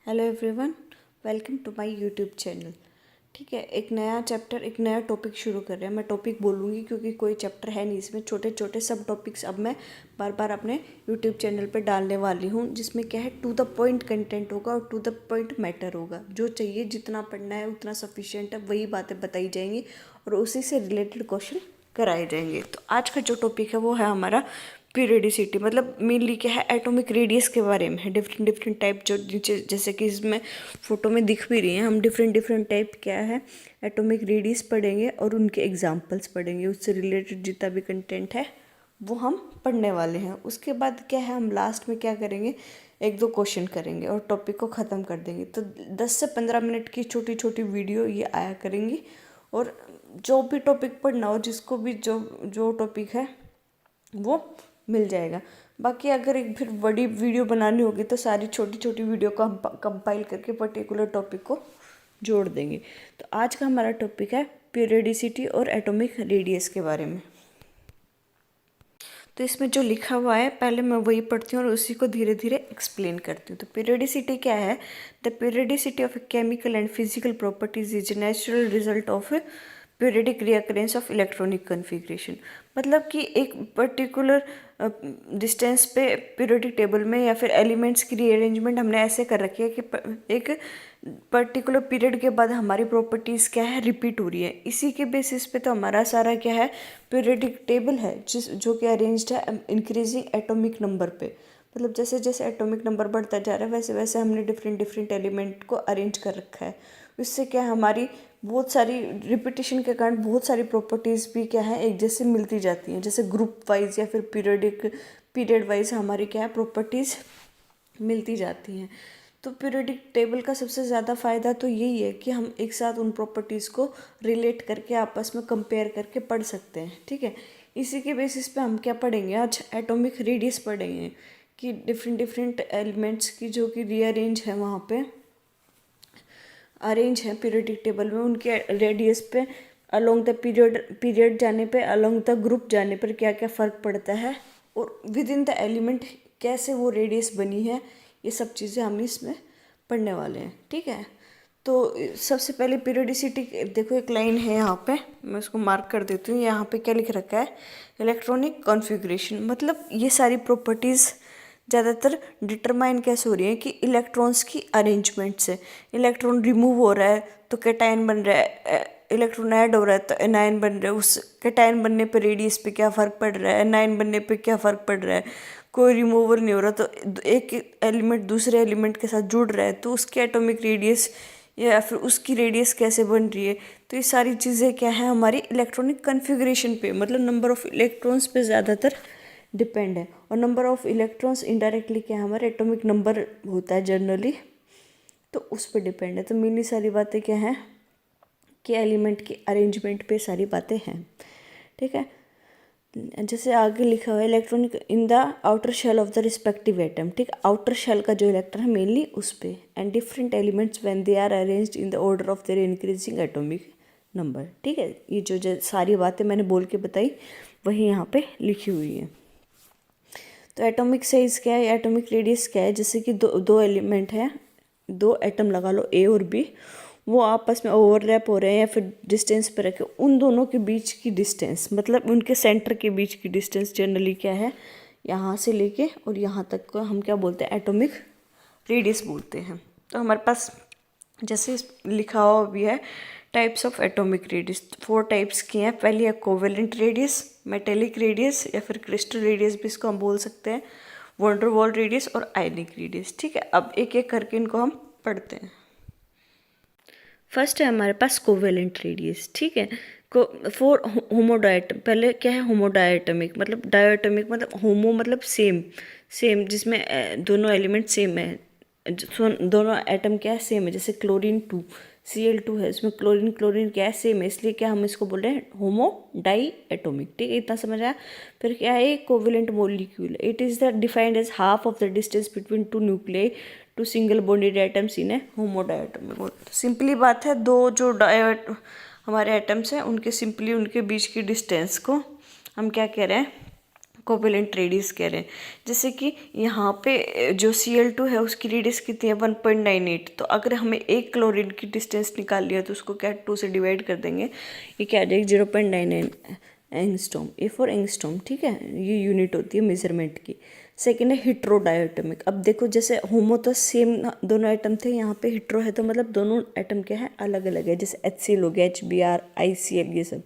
Hello everyone, welcome to my YouTube channel. ठीक है, एक नया चैप्टर, एक नया टॉपिक शुरू कर रहे हैं। मैं टॉपिक बोलूँगी क्योंकि कोई चैप्टर है नहीं इसमें। छोटे छोटे सब टॉपिक्स अब मैं बार बार अपने यूट्यूब चैनल पे डालने वाली हूँ, जिसमें क्या है, टू द पॉइंट कंटेंट होगा और टू द पॉइंट मैटर होगा। जो चाहिए, जितना पढ़ना है उतना सफिशिएंट है, वही बातें बताई जाएंगी और उसी से रिलेटेड क्वेश्चन कराए जाएंगे। तो आज का जो टॉपिक है वो है हमारा पीरियडिसिटी। मतलब मेनली क्या है, एटॉमिक रेडियस के बारे में है। डिफरेंट डिफरेंट टाइप जो नीचे जैसे कि इसमें फोटो में दिख भी रही हैं, हम डिफरेंट डिफरेंट टाइप क्या है एटॉमिक रेडियस पढ़ेंगे और उनके एग्जांपल्स पढ़ेंगे। उससे रिलेटेड जितना भी कंटेंट है वो हम पढ़ने वाले हैं। उसके बाद क्या है, हम लास्ट में क्या करेंगे, एक दो क्वेश्चन करेंगे और टॉपिक को ख़त्म कर देंगे। तो 10 से 15 मिनट की छोटी छोटी वीडियो ये आया करेंगी। और जो भी टॉपिक पढ़ना हो, जिसको भी जो जो टॉपिक है वो मिल जाएगा। बाकी अगर एक फिर बड़ी वीडियो बनानी होगी तो सारी छोटी छोटी वीडियो को हम कंपाइल करके पर्टिकुलर टॉपिक को जोड़ देंगे। तो आज का हमारा टॉपिक है पीरियडिसिटी और एटॉमिक रेडियस के बारे में। तो इसमें जो लिखा हुआ है पहले मैं वही पढ़ती हूँ और उसी को धीरे धीरे एक्सप्लेन करती हूँ। तो पीरियडिसिटी क्या है? The periodicity of a chemical and physical properties is natural result of periodic recurrence of electronic configuration. मतलब कि एक पर्टिकुलर डिस्टेंस पे पीरियडिक टेबल में या फिर एलिमेंट्स की रीअरेंजमेंट हमने ऐसे कर रखी है कि एक पर्टिकुलर पीरियड के बाद हमारी प्रॉपर्टीज़ क्या है, रिपीट हो रही है। इसी के बेसिस पे तो हमारा सारा क्या है, पीरियडिक टेबल है, जो कि अरेंज्ड है इंक्रीजिंग एटॉमिक नंबर पे। मतलब जैसे जैसे एटॉमिक नंबर बढ़ता जा रहा है वैसे वैसे हमने डिफरेंट डिफरेंट एलिमेंट को अरेंज कर रखा है। इससे क्या है, हमारी बहुत सारी रिपीटेशन के कारण बहुत सारी प्रॉपर्टीज़ भी क्या है एक जैसे मिलती जाती हैं। जैसे ग्रुप वाइज या फिर पीरियड वाइज हमारी क्या है प्रॉपर्टीज़ मिलती जाती हैं। तो पीरियडिक टेबल का सबसे ज़्यादा फ़ायदा तो यही है कि हम एक साथ उन प्रॉपर्टीज़ को रिलेट करके आपस में कंपेयर करके पढ़ सकते हैं। ठीक है, इसी के बेसिस पे हम क्या पढ़ेंगे, आज एटॉमिक रेडियस पढ़ेंगे कि डिफरेंट डिफरेंट एलिमेंट्स की जो कि रीअरेंज है, वहाँ पे अरेंज है पीरियडिक टेबल में, उनके रेडियस पे अलोंग द पीरियड जाने पे, अलोंग द ग्रुप जाने पर क्या क्या फ़र्क पड़ता है और विद इन द एलिमेंट कैसे वो रेडियस बनी है। ये सब चीज़ें हम इसमें पढ़ने वाले हैं। ठीक है, तो सबसे पहले पीरियडिसिटी देखो, एक लाइन है यहाँ पे, मैं उसको मार्क कर देती हूँ। यहाँ पे क्या लिख रखा है, इलेक्ट्रॉनिक कॉन्फ़िगरेशन। मतलब ये सारी प्रॉपर्टीज़ ज़्यादातर डिटरमाइन कैसे हो रही है कि इलेक्ट्रॉन्स की अरेंजमेंट से। इलेक्ट्रॉन रिमूव हो रहा है तो कैटायन बन रहा है, इलेक्ट्रॉन ऐड हो रहा है तो एनायन बन रहा है। उस कैटायन बनने पर रेडियस पे क्या फ़र्क पड़ रहा है, एनायन बनने पे क्या फ़र्क पड़ रहा है। कोई रिमूवल नहीं हो रहा तो एक एलिमेंट दूसरे एलिमेंट के साथ जुड़ रहा है तो उसकी एटॉमिक रेडियस या फिर उसकी रेडियस कैसे बन रही है। तो ये सारी चीज़ें क्या है, हमारी इलेक्ट्रॉनिक कन्फिग्रेशन पे, मतलब नंबर ऑफ़ इलेक्ट्रॉन्स पे ज़्यादातर डिपेंड है। और नंबर ऑफ़ इलेक्ट्रॉन्स इनडायरेक्टली क्या हमारे एटॉमिक नंबर होता है जनरली, तो उस पर डिपेंड है। तो मेनली सारी बातें क्या हैं कि एलिमेंट की अरेंजमेंट पे सारी बातें हैं। ठीक है, जैसे आगे लिखा हुआ है electronic in the outer shell of the respective atom. ठीक, आउटर शेल का जो इलेक्ट्रॉन है मेनली उस पे, and different elements when they are arranged in the order of their increasing atomic number. ठीक है, ये जो सारी बातें मैंने बोल के बताई वही यहाँ पे लिखी हुई है। तो एटॉमिक साइज क्या है, एटॉमिक रेडियस क्या है, जैसे कि दो एलिमेंट है, दो एटम लगा लो ए और बी, वो आपस में ओवरलैप हो रहे हैं या फिर डिस्टेंस पर रखे, उन दोनों के बीच की डिस्टेंस, मतलब उनके सेंटर के बीच की डिस्टेंस जनरली क्या है, यहाँ से लेके और यहाँ तक को हम क्या बोलते हैं, एटॉमिक रेडियस बोलते हैं। तो हमारे पास जैसे लिखा हुआ भी है types of atomic radius, 4 types की हैं। पहली है कोवेलेंट रेडियस, मेटेलिक रेडियस या फिर क्रिस्टल रेडियस भी इसको हम बोल सकते हैं, वंडर वॉल रेडियस और आयनिक रेडियस। ठीक है, अब एक एक करके इनको हम पढ़ते हैं। फर्स्ट है हमारे पास कोवेलेंट रेडियस। ठीक है, फॉर होमोडायटम, पहले क्या है होमोडायटमिक, मतलब डायटमिक मतलब होमो मतलब सेम, सेम जिसमें दोनों एलिमेंट सेम है, दोनों एटम क्या है सेम है। जैसे क्लोरीन 2 Cl2 है, इसमें क्लोरीन क्लोरीन क्या है सेम है, इसलिए क्या हम इसको बोल रहे हैं होमो डाई एटोमिक। ठीक है, इतना समझ आया। फिर क्या है covalent molecule, it is the defined as half of the distance between two nuclei two single bonded atoms in a homo diatomic. Simply बात है, दो जो हमारे एटम्स हैं उनके सिंपली उनके बीच की डिस्टेंस को हम क्या कह रहे हैं, कोवेलेंट रेडियस कह रहे हैं। जैसे कि यहाँ पे जो Cl2 है उसकी रेडियस कितनी है 1.98, तो अगर हमें एक क्लोरीन की डिस्टेंस निकाल लिया तो उसको क्या 2 से डिवाइड कर देंगे, ये क्या आ जाएगी 0.99 एंगस्ट्रॉम, ए फॉर एंगस्ट्रॉम, ठीक है, ये यूनिट होती है मेजरमेंट की। सेकेंड है हेट्रोडायोटमिक। अब देखो जैसे होमो तो सेम दोनों एटम थे, यहाँ पे हेट्रो है तो मतलब दोनों एटम क्या है अलग अलग है, जैसे HCl हो गया, HBr, ICl, ये सब,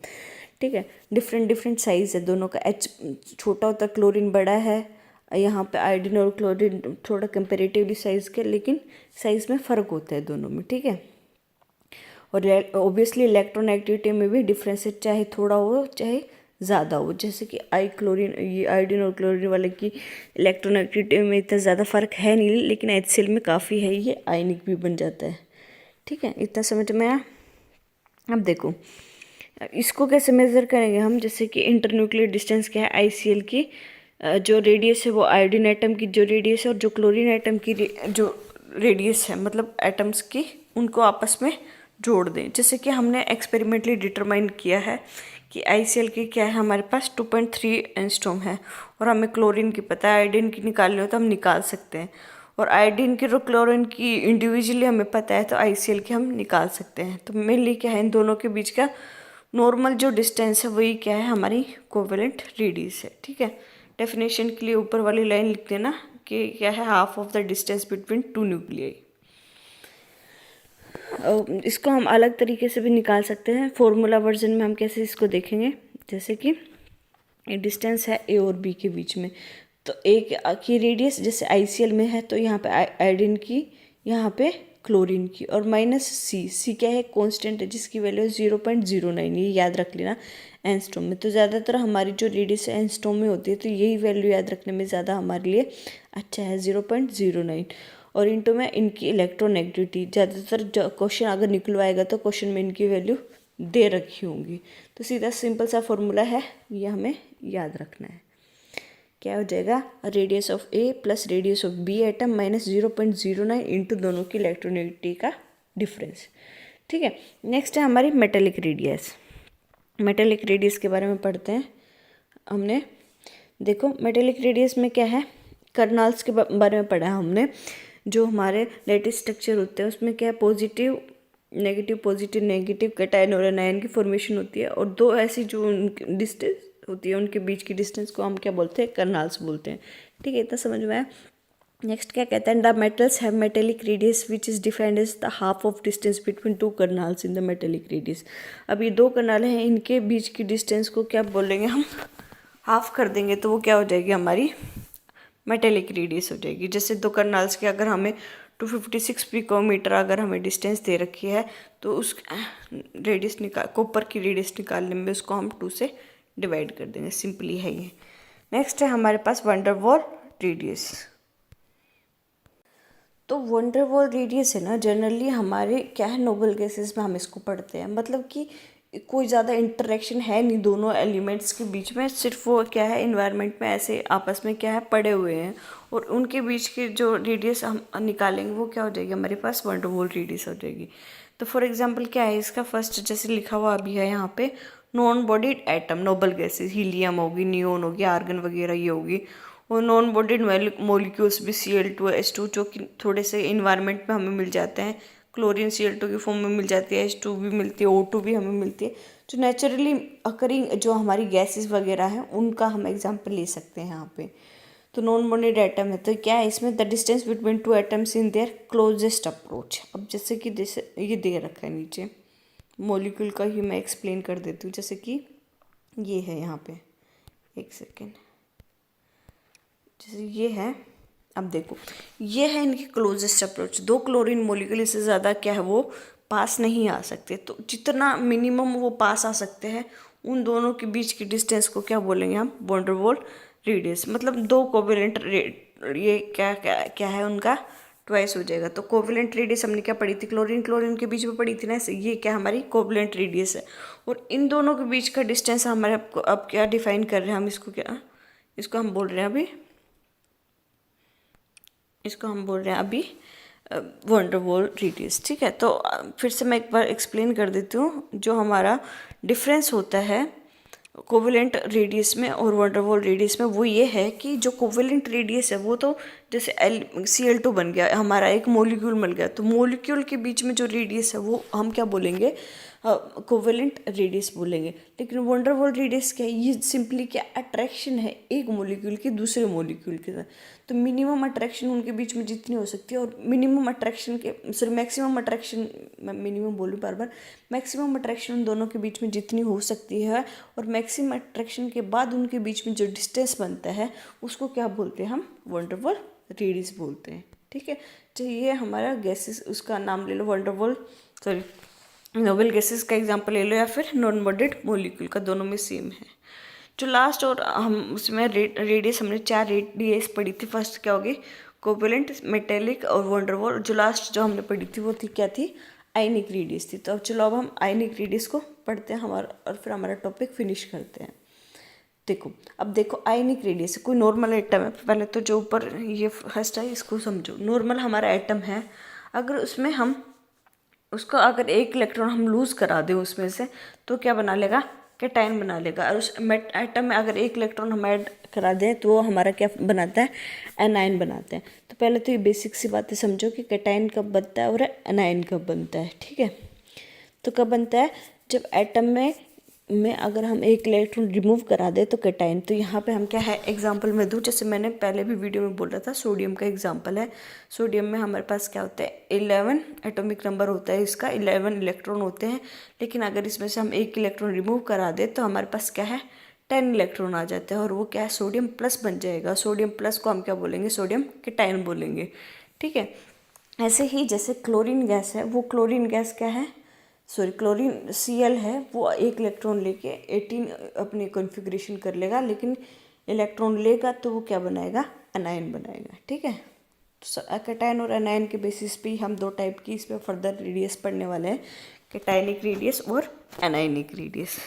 ठीक है, डिफरेंट साइज़ है दोनों का। H छोटा होता है, क्लोरीन बड़ा है, यहाँ पे आयोडीन और क्लोरीन थोड़ा कंपेरेटिवली साइज़ के, लेकिन साइज़ में फ़र्क होता है दोनों में, ठीक है। और ऑब्वियसली इलेक्ट्रोनेगेटिविटी में भी डिफरेंस है, चाहे थोड़ा हो चाहे ज़्यादा हो। जैसे कि ये आयोडीन और क्लोरीन वाले की इलेक्ट्रोनेगेटिविटी में इतना ज़्यादा फ़र्क है नहीं, लेकिन HCl में काफ़ी है, ये आयनिक भी बन जाता है, ठीक है। इतना समझ में आया। अब देखो इसको कैसे मेज़र करेंगे हम, जैसे कि इंटरन्यूक्लियर डिस्टेंस क्या है ICl की, जो रेडियस है वो आयोडीन एटम की जो रेडियस है और जो क्लोरीन एटम की जो रेडियस है, मतलब एटम्स की, उनको आपस में जोड़ दें। जैसे कि हमने एक्सपेरिमेंटली डिटरमाइन किया है कि ICl की क्या है, हमारे पास 2.3 एंगस्ट्रॉम है, और हमें क्लोरीन की पता है, आयोडीन की निकालनी हो तो हम निकाल सकते हैं, और आयोडीन की और क्लोरीन की इंडिविजुअली हमें पता है तो ICl की हम निकाल सकते हैं। तो मेनली क्या है, इन दोनों के बीच का नॉर्मल जो डिस्टेंस है वही क्या है, हमारी कोवेलेंट रेडियस है, ठीक है। डेफिनेशन के लिए ऊपर वाली लाइन लिख देना कि क्या है, half of the distance between two nuclei. इसको हम अलग तरीके से भी निकाल सकते हैं, फॉर्मूला वर्जन में हम कैसे इसको देखेंगे। जैसे कि डिस्टेंस है A और B के बीच में, तो एक की रेडियस जैसे ICl में है तो यहाँ पे आयोडीन की, यहाँ पे क्लोरीन की, और -C क्या है, कांस्टेंट है जिसकी वैल्यू 0.09, ये याद रख लेना एंगस्ट्रॉम में। तो ज़्यादातर हमारी जो रेडियस एंगस्ट्रॉम में होती है, तो यही वैल्यू याद रखने में ज़्यादा हमारे लिए अच्छा है, 0.09। और इनटू में इनकी इलेक्ट्रोनेगेटिविटी, ज़्यादातर क्वेश्चन अगर निकलवाएगा तो क्वेश्चन में इनकी वैल्यू दे रखी होंगी, तो सीधा सिंपल सा फॉर्मूला है, ये हमें याद रखना है। क्या हो जाएगा, radius of A plus radius of B atom minus 0.09 into दोनों की इलेक्ट्रोनेगेटिविटी का डिफरेंस, ठीक है। नेक्स्ट है हमारी मेटेलिक रेडियस। मेटेलिक रेडियस के बारे में पढ़ते हैं हमने। देखो मेटेलिक रेडियस में क्या है, कर्नल्स के बारे में पढ़ा है हमने। जो हमारे लेटिस स्ट्रक्चर होते हैं उसमें क्या है, पॉजिटिव नेगेटिव कैटायन और एनायन की फॉर्मेशन होती है, और दो ऐसी जो डिस्टेंस होती है उनके बीच की डिस्टेंस को हम क्या बोलते हैं, कर्नल्स बोलते हैं, ठीक है। इतना समझ में आया। नेक्स्ट क्या कहता है, the metals have metallic radius which is defined as the half of distance between two kernels in the metallic radius. अब ये दो कर्नल हैं, इनके बीच की डिस्टेंस को क्या बोलेंगे हम, हाफ कर देंगे तो वो क्या हो जाएगी, हमारी मेटेलिक रेडियस हो जाएगी। जैसे दो कर्नल्स के अगर हमें 256 पिकोमीटर अगर हमें डिस्टेंस दे रखी है, तो उस रेडियस कॉपर की रेडियस निकालने में उसको हम 2 से डिवाइड कर देंगे, सिंपली है ये। नेक्स्ट है हमारे पास वंडरवॉल रेडियस। तो वंडरवॉल रेडियस है ना, जनरली हमारे क्या है, नोबल गैसेस में हम इसको पढ़ते हैं, मतलब कि कोई ज़्यादा इंटरेक्शन है नहीं दोनों एलिमेंट्स के बीच में, सिर्फ वो क्या है इन्वायरमेंट में ऐसे आपस में क्या है पड़े हुए हैं, और उनके बीच की जो रेडियस हम निकालेंगे वो क्या हो जाएगी, हमारे पास वंडरवॉल रेडियस हो जाएगी। तो फॉर एग्जांपल क्या है इसका, फर्स्ट जैसे लिखा हुआ अभी है यहाँ पे, non bodied atom noble gases, helium होगी, नियोन होगी, आर्गन वगैरह ये होगी, और नॉन बॉडीड मॉलिक्यूल्स भी Cl2 H2 जो कि थोड़े से इन्वायरमेंट में हमें मिल जाते हैं, क्लोरीन Cl2 की फॉर्म में मिल जाती है, H2 भी मिलती है, O2 भी हमें मिलती है, जो नेचुरली अकरिंग जो हमारी गैसेस वगैरह हैं उनका हम एग्जांपल ले सकते हैं यहाँ पे। तो नॉन बॉन्डेड एटम है तो क्या है इसमें, the distance between two atoms in their closest approach. अब जैसे कि ये दे रखा है नीचे, मॉलिक्यूल का ही मैं एक्सप्लेन कर देती हूँ। जैसे कि ये है यहाँ पे, एक सेकेंड, जैसे ये है, अब देखो ये है इनकी क्लोजेस्ट अप्रोच, दो क्लोरीन मॉलिक्यूल इससे ज़्यादा क्या है वो पास नहीं आ सकते, तो जितना मिनिमम वो पास आ सकते हैं उन दोनों के बीच की डिस्टेंस को क्या बोलेंगे हम, वंडरवॉल रेडियस। मतलब दो कोवेलेंट ये क्या है उनका ट्वाइस हो जाएगा। तो कोवेलेंट रेडियस हमने क्या पढ़ी थी, क्लोरीन के बीच में पढ़ी थी ना, ये क्या हमारी कोवेलेंट रेडियस है, और इन दोनों के बीच का डिस्टेंस हमारे अब क्या डिफाइन कर रहे हैं हम, इसको हम बोल रहे हैं अभी वंडरवॉल रेडियस, ठीक है। तो फिर से मैं एक बार एक्सप्लेन कर देती हूँ, जो हमारा डिफरेंस होता है कोवेलेंट रेडियस में और वंडरवॉल रेडियस में वो ये है कि जो कोवेलेंट रेडियस है वो तो जैसे Cl2 बन गया, हमारा एक मॉलिक्यूल मिल गया, तो मॉलिक्यूल के बीच में जो रेडियस है वो हम क्या बोलेंगे, कोवेलेंट रेडियस बोलेंगे। लेकिन वंडरवॉल रेडियस क्या है, ये सिंपली क्या अट्रैक्शन है एक मॉलिक्यूल की दूसरे मॉलिक्यूल के साथ। तो मिनिमम अट्रैक्शन उनके बीच में जितनी हो सकती है, और मिनिमम अट्रैक्शन के सॉरी मैक्सिमम अट्रैक्शन, मैं मिनिमम बोलूँ बार बार, मैक्सिमम अट्रैक्शन उन दोनों के बीच में जितनी हो सकती है, और मैक्सिमम अट्रैक्शन के बाद उनके बीच में जो डिस्टेंस बनता है उसको क्या बोलते हैं, हम वंडरवॉल रेडियस बोलते हैं। ठीक है, तो ये हमारा गैसेस, उसका नाम ले लो वंडरवॉल, सॉरी नोबेल गैसेस का एग्जांपल ले लो, या फिर नॉन बॉन्डेड मॉलिक्यूल का, दोनों में सेम है। जो लास्ट और हम उसमें रेडियस, हमने 4 रेडियस पढ़ी थी। फर्स्ट क्या होगी, कोवेलेंट, मेटेलिक और वंडरवॉल। जो लास्ट जो हमने पढ़ी थी वो थी क्या थी, आयनिक रेडियस थी। तो अब चलो अब हम आयनिक रेडियस को पढ़ते हैं हमारा, और फिर हमारा टॉपिक फिनिश करते हैं। देखो अब देखो आयनिक रेडियस कोई नॉर्मल एटम है। पहले तो जो ऊपर ये फर्स्ट है इसको समझो। नॉर्मल हमारा एटम है, अगर उसमें हम उसको अगर एक इलेक्ट्रॉन हम लूज़ करा दें उसमें से, तो क्या बना लेगा, कैटायन बना लेगा। और उस एटम में अगर एक इलेक्ट्रॉन हम ऐड करा दें तो वो हमारा क्या बनाता है, एनायन बनाते हैं। तो पहले तो ये बेसिक सी बातें समझो कि कैटायन कब बनता है और एनायन कब बनता है। ठीक है, तो कब बनता है, जब एटम में अगर हम एक इलेक्ट्रॉन रिमूव करा दे तो कैटायन। तो यहाँ पे हम क्या है एग्जांपल में दूँ, जैसे मैंने पहले भी वीडियो में बोला था, सोडियम का एग्जांपल है। सोडियम में हमारे पास क्या होता है, 11 एटॉमिक नंबर होता है इसका, 11 इलेक्ट्रॉन होते हैं। लेकिन अगर इसमें से हम एक इलेक्ट्रॉन रिमूव करा दे तो हमारे पास क्या है, 10 इलेक्ट्रॉन आ जाते हैं, और वो क्या है, सोडियम प्लस बन जाएगा। सोडियम प्लस को हम क्या बोलेंगे, सोडियम कैटायन बोलेंगे। ठीक है, ऐसे ही जैसे क्लोरीन गैस है, वो क्लोरीन गैस क्या है, सॉरी क्लोरीन Cl है, वो एक इलेक्ट्रॉन लेके 18 अपनी कॉन्फ़िगरेशन कर लेगा, लेकिन इलेक्ट्रॉन लेगा तो वो क्या बनाएगा, एनायन बनाएगा। ठीक है, तो कैटायन और एनायन के बेसिस पे हम 2 टाइप की इस पर फर्दर रेडियस पढ़ने वाले हैं, कैटायनिक रेडियस और एनायनिक रेडियस।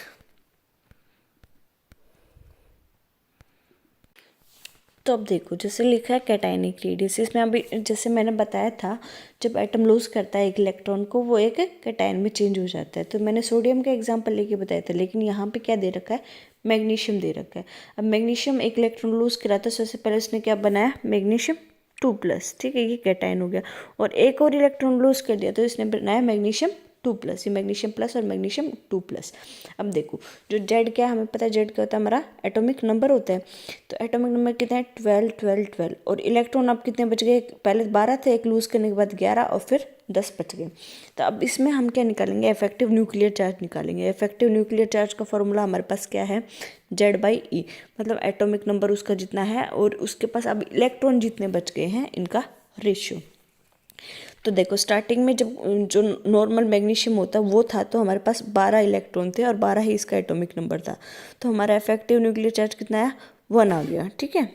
तो अब देखो जैसे लिखा है कैटायनिक रेडियस, इसमें अभी जैसे मैंने बताया था, जब एटम लूज करता है एक इलेक्ट्रॉन को, वो एक कैटायन में चेंज हो जाता है। तो मैंने सोडियम का एग्जांपल लेके बताया था, लेकिन यहाँ पे क्या दे रखा है, मैग्नीशियम दे रखा है। अब मैग्नीशियम एक इलेक्ट्रॉन लूज करा था, सबसे पहले उसने क्या बनाया, मैग्नीशियम 2+। ठीक है, ये कैटायन हो गया। और एक और इलेक्ट्रॉन लूज कर दिया तो इसने बनाया मैग्नीशियम 2+, ये मैग्नीशियम प्लस और मैग्नीशियम 2+। अब देखो जो जेड क्या है, हमें पता है जेड क्या होता है, हमारा एटॉमिक नंबर होता है। तो एटॉमिक नंबर कितने हैं, 12 12 12। और इलेक्ट्रॉन अब कितने बच गए, पहले 12 थे, एक लूज करने के बाद 11 और फिर 10 बच गए। तो अब इसमें हम क्या निकालेंगे, इफेक्टिव न्यूक्लियर चार्ज निकालेंगे। इफेक्टिव न्यूक्लियर चार्ज का फॉर्मूला हमारे पास क्या है, Z/E, मतलब एटॉमिक नंबर उसका जितना है और उसके पास अब इलेक्ट्रॉन जितने बच गए हैं, इनका रेशियो। तो देखो स्टार्टिंग में जब जो नॉर्मल मैग्नीशियम होता वो था, तो हमारे पास 12 इलेक्ट्रॉन थे और 12 ही इसका एटॉमिक नंबर था। तो हमारा इफेक्टिव न्यूक्लियर चार्ज कितना आया, 1 आ गया। ठीक है,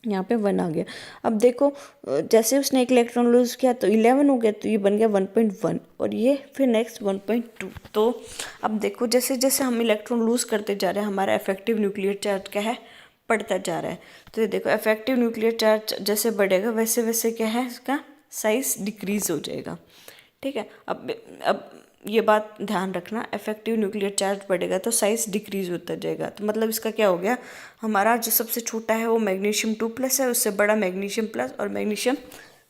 यहाँ पे 1 आ गया। अब देखो जैसे उसने एक इलेक्ट्रॉन लूज किया तो 11 हो गया, तो ये बन गया 1.1, और ये फिर नेक्स्ट 1.2। तो अब देखो जैसे जैसे हम इलेक्ट्रॉन लूज करते जा रहे हैं, हमारा इफेक्टिव न्यूक्लियर चार्ज क्या है, बढ़ता जा रहा है। तो ये देखो इफेक्टिव न्यूक्लियर चार्ज जैसे बढ़ेगा वैसे वैसे क्या है, इसका साइज डिक्रीज हो जाएगा। ठीक है, अब ये बात ध्यान रखना, इफेक्टिव न्यूक्लियर चार्ज बढ़ेगा तो साइज डिक्रीज होता जाएगा। तो मतलब इसका क्या हो गया, हमारा जो सबसे छोटा है वो मैग्नीशियम 2+ है, उससे बड़ा मैग्नीशियम प्लस, और मैग्नीशियम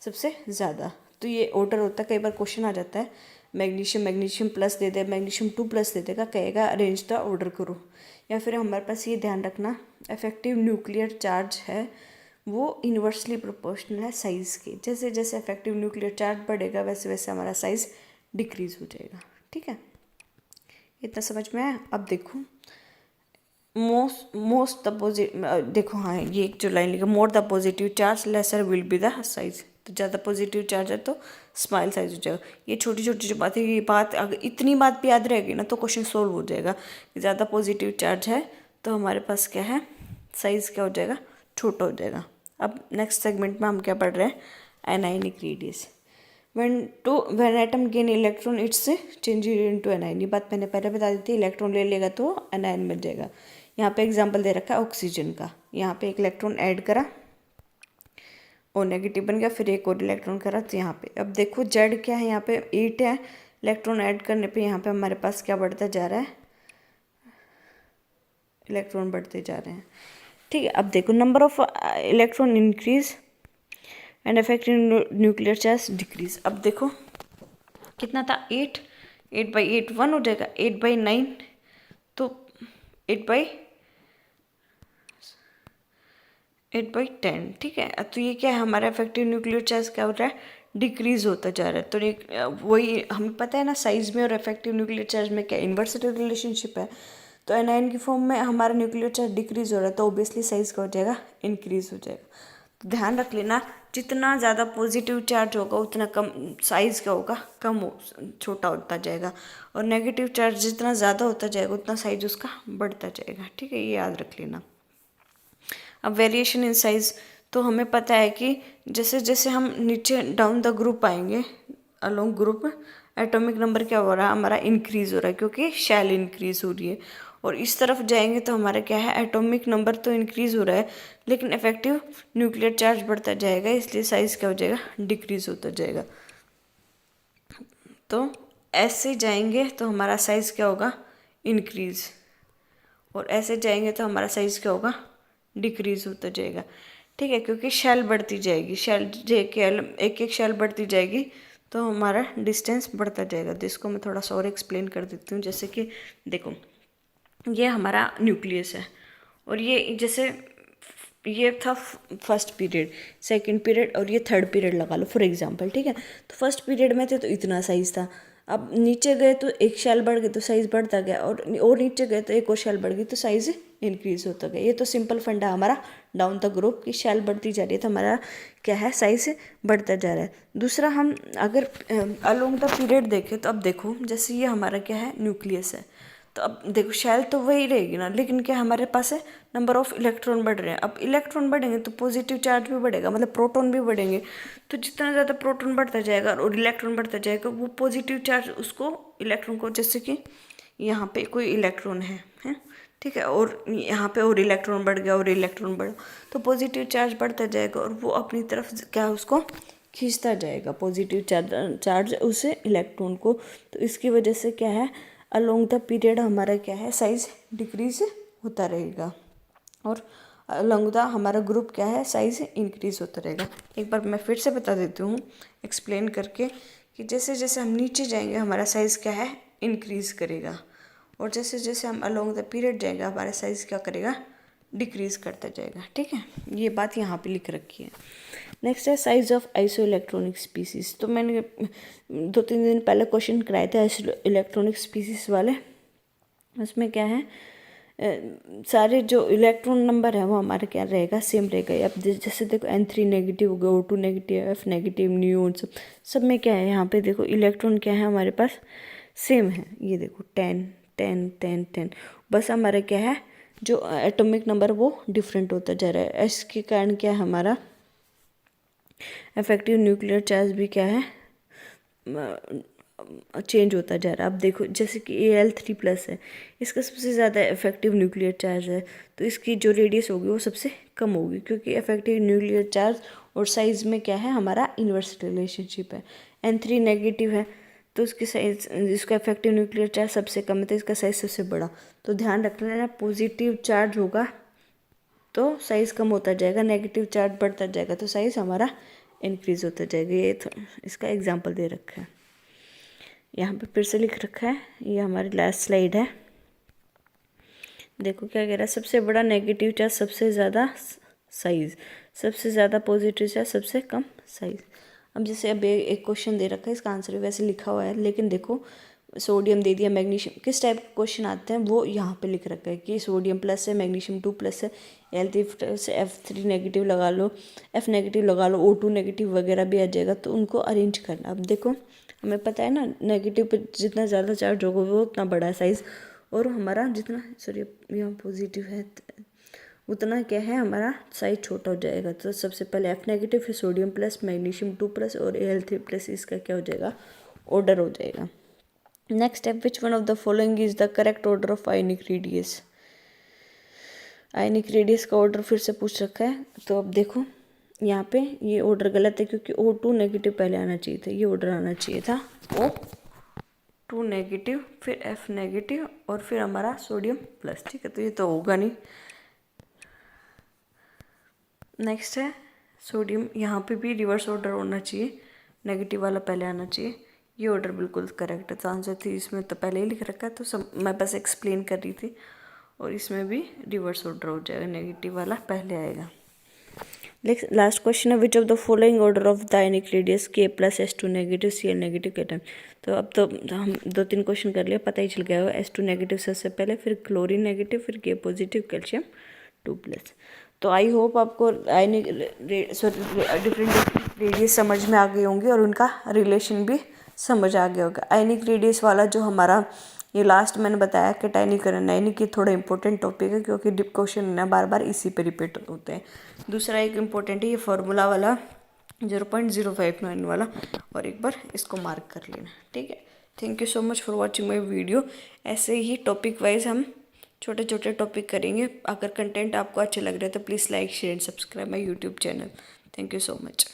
सबसे ज़्यादा। तो ये ऑर्डर होता है, कई बार क्वेश्चन आ जाता है, मैग्नीशियम प्लस दे दे, मैग्नीशियम 2+ दे देगा, कहेगा अरेंज द ऑर्डर करो। या फिर हमारे पास ये ध्यान रखना, इफेक्टिव न्यूक्लियर चार्ज है वो इन्वर्सली प्रोपोर्शनल है साइज़ के। जैसे जैसे इफेक्टिव न्यूक्लियर चार्ज बढ़ेगा वैसे वैसे हमारा साइज़ डिक्रीज हो जाएगा। ठीक है, इतना समझ में आया। अब देखो मोस्ट द पॉजिटिव, देखो हाँ ये एक जो लाइन लिखा, more the positive charge laser will be the size. तो ज़्यादा पॉजिटिव चार्ज है तो स्मॉल साइज हो जाएगा। ये छोटी छोटी जो बातें, ये बात अगर इतनी बात भी याद रहेगी ना तो क्वेश्चन सोल्व हो जाएगा। ज़्यादा पॉजिटिव चार्ज है तो हमारे पास क्या है, साइज़ क्या हो जाएगा, छोटा हो जाएगा। अब नेक्स्ट सेगमेंट में हम क्या पढ़ रहे हैं, anionic radius. when atom gain electron it's change into anion। ये बात मैंने पहले बता दी थी, इलेक्ट्रॉन ले लेगा तो एनायन बन जाएगा। यहाँ पे एग्जांपल दे रखा है ऑक्सीजन का, यहाँ पे एक इलेक्ट्रॉन ऐड करा और नेगेटिव बन गया, फिर एक और इलेक्ट्रॉन करा तो यहाँ पे अब देखो जेड क्या है, यहाँ पे 8 है, इलेक्ट्रॉन ऐड करने पे यहाँ पे हमारे पास क्या बढ़ता जा रहा है, इलेक्ट्रॉन बढ़ते जा रहे हैं। ठीक है, अब देखो number of electron increase and effective nuclear charge decrease. अब देखो कितना था, 8 1 हो जाएगा, 8/9 तो 8/10। ठीक है, तो ये क्या है, हमारा इफेक्टिव न्यूक्लियर चार्ज क्या हो रहा है, डिक्रीज होता जा रहा है। तो वही हमें पता है ना, साइज में और इफेक्टिव न्यूक्लियर चार्ज में क्या इन्वर्स रिलेशनशिप है। तो एनायन की फॉर्म में हमारा न्यूक्लियर चार्ज डिक्रीज हो रहा है, तो ऑब्वियसली साइज क्या हो जाएगा, इंक्रीज हो जाएगा। तो ध्यान रख लेना, जितना ज़्यादा पॉजिटिव चार्ज होगा उतना कम साइज क्या होगा, छोटा होता जाएगा, और नेगेटिव चार्ज जितना ज़्यादा होता जाएगा उतना साइज उसका बढ़ता जाएगा। ठीक है, ये याद रख लेना। अब वेरिएशन इन साइज, तो हमें पता है कि जैसे जैसे हम नीचे डाउन द ग्रुप आएंगे, अलोंग ग्रुप, एटॉमिक नंबर क्या हो रहा है, हमारा इंक्रीज हो रहा है, क्योंकि शेल इंक्रीज हो रही है। और इस तरफ जाएंगे तो हमारा क्या है, एटॉमिक नंबर तो इंक्रीज हो रहा है, लेकिन इफेक्टिव न्यूक्लियर चार्ज बढ़ता जाएगा, इसलिए साइज क्या हो जाएगा, डिक्रीज होता जाएगा। तो ऐसे जाएंगे तो हमारा साइज क्या होगा, इंक्रीज, और ऐसे जाएंगे तो हमारा साइज क्या होगा, डिक्रीज होता जाएगा। ठीक है, क्योंकि शेल बढ़ती जाएगी, शेल एक एक शेल बढ़ती जाएगी तो हमारा डिस्टेंस बढ़ता जाएगा। तो इसको मैं थोड़ा सा और एक्सप्लेन कर देती हूँ। जैसे कि देखो, ये हमारा न्यूक्लियस है, और ये जैसे ये था फर्स्ट पीरियड, सेकंड पीरियड, और ये थर्ड पीरियड लगा लो फॉर एग्जांपल। ठीक है, तो फर्स्ट पीरियड में थे तो इतना साइज था, अब नीचे गए तो एक शेल बढ़ गई तो साइज बढ़ता गया, और नीचे गए तो एक और शेल बढ़ गई तो साइज इंक्रीज होता गया। ये तो सिंपल फंडा हमारा डाउन द ग्रुप की, शेल बढ़ती जा रही है तो हमारा क्या है, साइज बढ़ता जा रहा है। दूसरा, हम अगर अलोंग द पीरियड देखें तो अब देखो, जैसे ये हमारा क्या है, न्यूक्लियस है, तो अब देखो शेल तो वही रहेगी ना, लेकिन क्या हमारे पास है, नंबर ऑफ इलेक्ट्रॉन बढ़ रहे हैं। अब इलेक्ट्रॉन बढ़ेंगे तो पॉजिटिव चार्ज भी बढ़ेगा, मतलब प्रोटॉन भी बढ़ेंगे। तो जितना ज़्यादा प्रोटॉन बढ़ता जाएगा और इलेक्ट्रॉन बढ़ता जाएगा, वो पॉजिटिव चार्ज उसको इलेक्ट्रॉन को, जैसे कि यहाँ पे कोई इलेक्ट्रॉन है, ठीक है, और यहाँ पे और इलेक्ट्रॉन बढ़ गया और इलेक्ट्रॉन बढ़ा, तो पॉजिटिव चार्ज बढ़ता जाएगा और वो अपनी तरफ क्या उसको खींचता जाएगा, पॉजिटिव चार्ज उसे इलेक्ट्रॉन को। तो इसकी वजह से क्या है, अलोंग द पीरियड हमारा क्या है, साइज डिक्रीज होता रहेगा, और अलोंग द हमारा ग्रुप क्या है, साइज इंक्रीज होता रहेगा। एक बार मैं फिर से बता देती हूँ एक्सप्लेन करके, कि जैसे जैसे हम नीचे जाएंगे हमारा साइज क्या है, इंक्रीज करेगा, और जैसे जैसे हम अलोंग द पीरियड जाएंगे हमारा साइज क्या करेगा, डिक्रीज करता जाएगा। ठीक है, ये बात यहाँ पे लिख रखी है। नेक्स्ट है size of iso electronic species. तो मैंने 2-3 दिन पहले क्वेश्चन कराए थे आइसो इलेक्ट्रॉनिक स्पीसीज वाले। उसमें क्या है, सारे जो इलेक्ट्रॉन नंबर है वो हमारे क्या रहेगा, सेम रहेगा। अब जैसे देखो N3 नेगेटिव हो गया, O2 नेगेटिव, F नेगेटिव, न्यून, सब में क्या है, यहाँ पे देखो इलेक्ट्रॉन क्या है हमारे पास, सेम है। ये देखो 10 10 10 10, बस हमारा क्या है, जो एटॉमिक नंबर वो डिफरेंट होता जा रहा है। इसके कारण क्या है, हमारा इफेक्टिव न्यूक्लियर चार्ज भी क्या है, चेंज होता जा रहा है। अब देखो जैसे कि Al3+ है, इसका सबसे ज़्यादा इफेक्टिव न्यूक्लियर चार्ज है, तो इसकी जो रेडियस होगी वो सबसे कम होगी, क्योंकि इफेक्टिव न्यूक्लियर चार्ज और साइज में क्या है, हमारा इन्वर्स रिलेशनशिप है। N3 नेगेटिव है तो उसकी साइज, इसका इफेक्टिव न्यूक्लियर चार्ज सबसे कम है, तो इसका साइज सबसे बड़ा। तो ध्यान रखना है, पॉजिटिव चार्ज होगा तो साइज़ कम होता जाएगा, नेगेटिव चार्ज बढ़ता जाएगा तो साइज़ हमारा इंक्रीज होता जाएगा। ये इसका एग्जांपल दे रखा है, यहाँ पे फिर से लिख रखा है, ये हमारी लास्ट स्लाइड है। देखो क्या कह रहा है, सबसे बड़ा नेगेटिव चार्ज सबसे ज़्यादा साइज़, सबसे ज़्यादा पॉजिटिव चार्ज सबसे कम साइज़। अब जैसे अब एक क्वेश्चन दे रखा है, इसका आंसर भी वैसे लिखा हुआ है, लेकिन देखो सोडियम दे दिया, मैग्नीशियम, किस टाइप के क्वेश्चन आते हैं वो यहाँ पे लिख रखा है कि सोडियम प्लस है, मैग्नीशियम 2+ है, Al3+ F3 नेगेटिव लगा लो, F नेगेटिव लगा लो, O2 नेगेटिव वगैरह भी आ जाएगा, तो उनको अरेंज करना। अब देखो हमें पता है ना, नेगेटिव पे जितना ज़्यादा चार्ज होगा वो उतना बड़ा है साइज़, और हमारा जितना, सॉरी यहाँ पॉजिटिव है, उतना क्या है, हमारा साइज छोटा हो जाएगा। तो सबसे पहले F नेगेटिव, फिर सोडियम प्लस, मैग्नीशियम 2+ और Al3+, इसका क्या हो जाएगा, ऑर्डर हो जाएगा। Next step, which one of the following is the correct order of ionic radius. Ionic radius का ऑर्डर फिर से पूछ रखा है, तो अब देखो यहाँ पे ये ऑर्डर गलत है, क्योंकि O2 नेगेटिव पहले आना चाहिए था, ये ऑर्डर आना चाहिए था 2 नेगेटिव, फिर F नेगेटिव और फिर हमारा सोडियम प्लस। ठीक है, तो ये तो होगा नहीं। नेक्स्ट है सोडियम, यहाँ पे भी रिवर्स ऑर्डर होना चाहिए, नेगेटिव वाला पहले आना चाहिए। ये ऑर्डर बिल्कुल करेक्ट है। तो आंसर 3 इसमें तो पहले ही लिख रखा है, तो मैं बस एक्सप्लेन कर रही थी। और इसमें भी रिवर्स ऑर्डर हो जाएगा, नेगेटिव वाला पहले आएगा। लास्ट क्वेश्चन है, which of the following order of the ionic radius K+S2 negative Cl negative के टाइम। तो अब तो हम 2-3 क्वेश्चन कर लिया, पता ही चल गया होगा। S2 नेगेटिव सबसे पहले, फिर क्लोरीन नेगेटिव, फिर K पॉजिटिव, कैल्शियम 2+। तो आई होप आपको आयनिक डिफरेंट रेडियस समझ में आ गई होंगी और उनका रिलेशन भी समझ आ गया होगा। आयनिक रेडियस वाला जो हमारा ये लास्ट मैंने बताया कैटायनिक और एनायनिक, ये थोड़ा इंपॉर्टेंट टॉपिक है क्योंकि डिप क्वेश्चन ना बार बार इसी पे रिपीट होते हैं। दूसरा एक इम्पोर्टेंट है ये फार्मूला वाला 0.059 वाला, और एक बार इसको मार्क कर लेना। ठीक है, thank you so much for watching my video. ऐसे ही टॉपिक वाइज हम छोटे छोटे टॉपिक करेंगे। अगर कंटेंट आपको अच्छे लग रहे हैं तो please like share and subscribe my YouTube channel. Thank you so much.